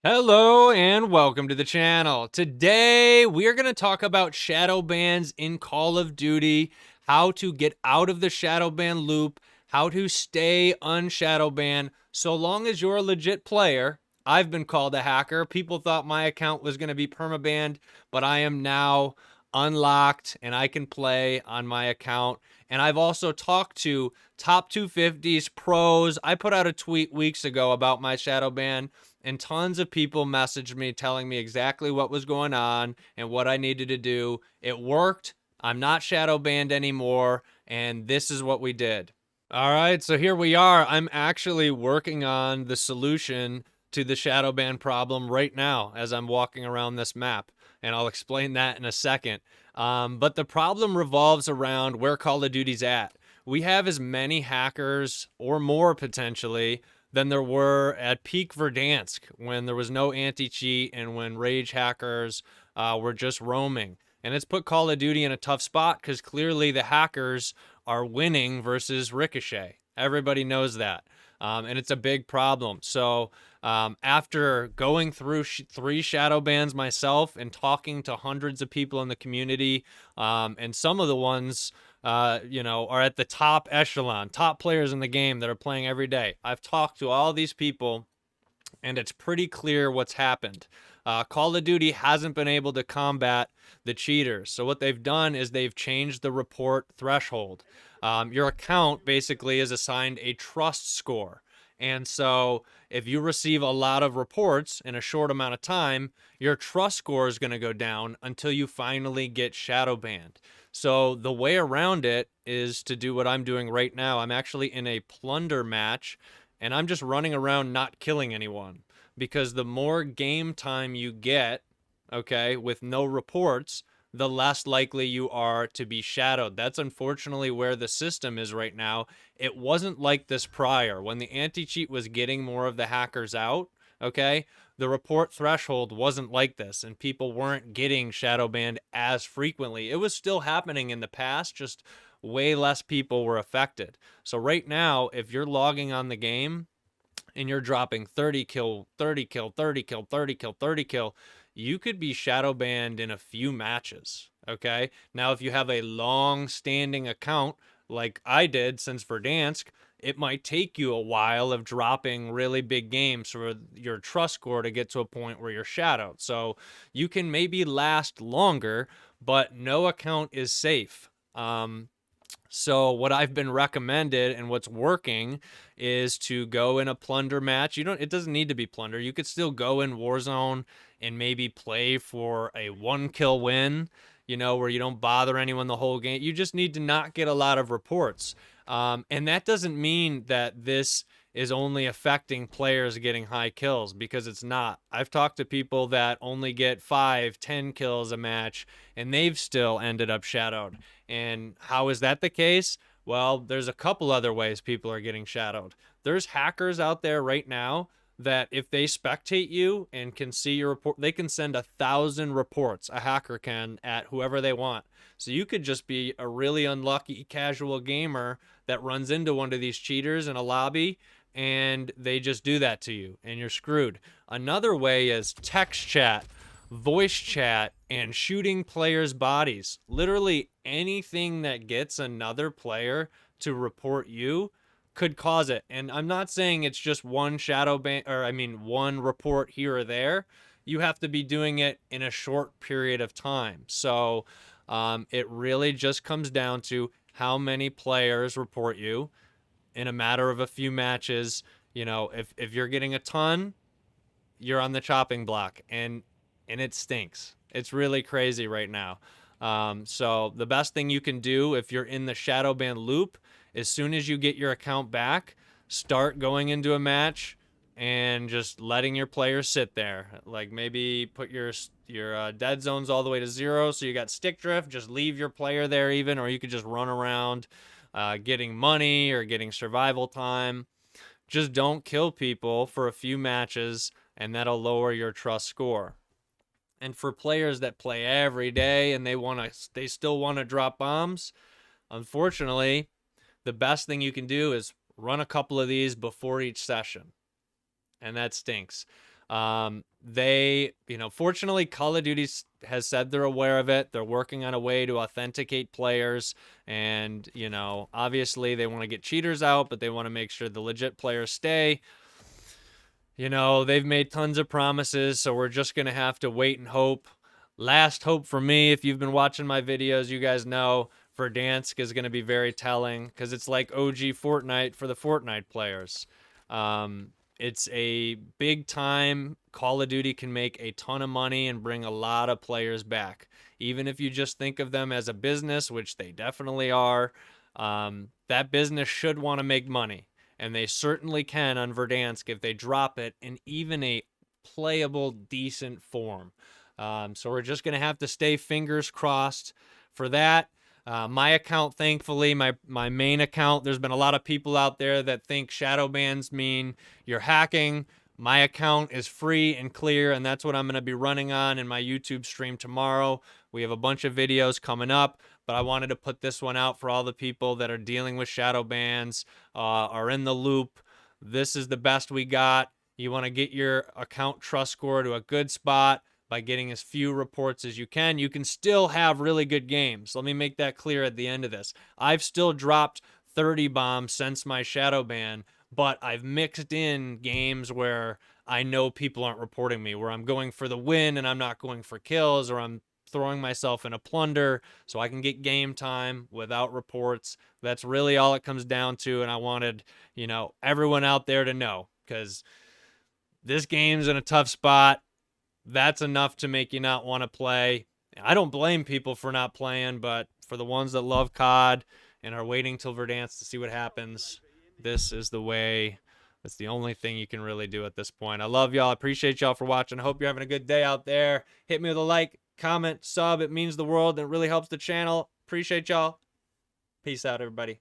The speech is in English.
Hello and welcome to the channel. Today we are going to talk about shadow bans in Call of Duty, how to get out of the shadow ban loop, how to stay unshadow banned so long as you're a legit player. I've been called a hacker. People thought my account was going to be permabanned, but I am now unlocked and I can play on my account. And I've also talked to top 250s, pros. I put out a tweet weeks ago about my shadow ban, and tons of people messaged me telling me exactly what was going on and what I needed to do. It worked. I'm not shadow banned anymore, and this is what we did. All right, so here we are. I'm actually working on the solution to the shadow ban problem right now as I'm walking around this map, and I'll explain that in a second. But the problem revolves around where Call of Duty's at. We have as many hackers or more potentially than there were at peak Verdansk when there was no anti-cheat and when rage hackers were just roaming. And it's put Call of Duty in a tough spot because clearly the hackers are winning versus Ricochet. Everybody knows that. And it's a big problem. So after going through 3 shadow bans myself and talking to hundreds of people in the community, and some of the ones are at the top echelon, top players in the game that are playing every day. I've talked to all these people, and it's pretty clear what's happened. Call of Duty hasn't been able to combat the cheaters. So what they've done is they've changed the report threshold. Your account basically is assigned a trust score. And so if you receive a lot of reports in a short amount of time, your trust score is going to go down until you finally get shadow banned. So the way around it is to do what I'm doing right now. I'm actually in a plunder match, and I'm just running around not killing anyone, because the more game time you get, okay, with no reports, the less likely you are to be shadowed. That's unfortunately where the system is right now. It wasn't like this prior. When the anti-cheat was getting more of the hackers out, okay, the report threshold wasn't like this, and people weren't getting shadow banned as frequently. It was still happening in the past, just way less people were affected. So right now, if you're logging on the game and you're dropping 30 kill, 30 kill, 30 kill, 30 kill, 30 kill, you could be shadow banned in a few matches. Okay. Now, if you have a long standing account like I did since Verdansk, it might take you a while of dropping really big games for your trust score to get to a point where you're shadowed. So you can maybe last longer, but no account is safe. So what I've been recommended and what's working is to go in a plunder match. It doesn't need to be plunder. You could still go in Warzone and maybe play for a 1-kill win, where you don't bother anyone the whole game. You just need to not get a lot of reports. And that doesn't mean that this is only affecting players getting high kills, because it's not. I've talked to people that only get 5, 10 kills a match, and they've still ended up shadowed. And how is that the case? Well, there's a couple other ways people are getting shadowed. There's hackers out there right now that if they spectate you and can see your report, they can send 1,000 reports. A hacker can, at whoever they want. So you could just be a really unlucky casual gamer that runs into one of these cheaters in a lobby, and they just do that to you, and you're screwed. Another way is text chat, voice chat, and shooting players' bodies. Literally anything that gets another player to report you could cause it. And I'm not saying it's just one shadow ban, or one report here or there. You have to be doing it in a short period of time. So it really just comes down to how many players report you in a matter of a few matches. If you're getting a ton, you're on the chopping block, and it stinks. It's really crazy right now. So the best thing you can do if you're in the shadow ban loop, as soon as you get your account back, start going into a match and just letting your players sit there. Like maybe put your dead zones all the way to 0, so you got stick drift. Just leave your player there even, or you could just run around getting money or getting survival time. Just don't kill people for a few matches, and that'll lower your trust score. And for players that play every day and they still want to drop bombs, unfortunately, the best thing you can do is run a couple of these before each session. And that stinks. They, fortunately, Call of Duty has said they're aware of it. They're working on a way to authenticate players. And, obviously they want to get cheaters out, but they want to make sure the legit players stay. They've made tons of promises, so we're just going to have to wait and hope. Last hope for me, if you've been watching my videos, you guys know Verdansk is going to be very telling because it's like OG Fortnite for the Fortnite players. It's a big time. Call of Duty can make a ton of money and bring a lot of players back. Even if you just think of them as a business, which they definitely are, that business should want to make money. And they certainly can on Verdansk if they drop it in even a playable, decent form. So we're just going to have to stay fingers crossed for that. My account, thankfully, my main account, there's been a lot of people out there that think shadow bans mean you're hacking. My account is free and clear, and that's what I'm going to be running on in my YouTube stream tomorrow. We have a bunch of videos coming up, but I wanted to put this one out for all the people that are dealing with shadow bans, are in the loop. This is the best we got. You want to get your account trust score to a good spot by getting as few reports as you can. You can still have really good games. Let me make that clear at the end of this. I've still dropped 30 bombs since my shadow ban, but I've mixed in games where I know people aren't reporting me, where I'm going for the win and I'm not going for kills, or I'm throwing myself in a plunder so I can get game time without reports. That's really all it comes down to, and I wanted, everyone out there to know, because this game's in a tough spot. That's enough to make you not want to play. I don't blame people for not playing, but for the ones that love COD and are waiting till Verdansk to see what happens, this is the way. That's the only thing you can really do at this point. I love y'all. I appreciate y'all for watching. I hope you're having a good day out there. Hit me with a like, comment, sub. It means the world and it really helps the channel. Appreciate y'all. Peace out, everybody.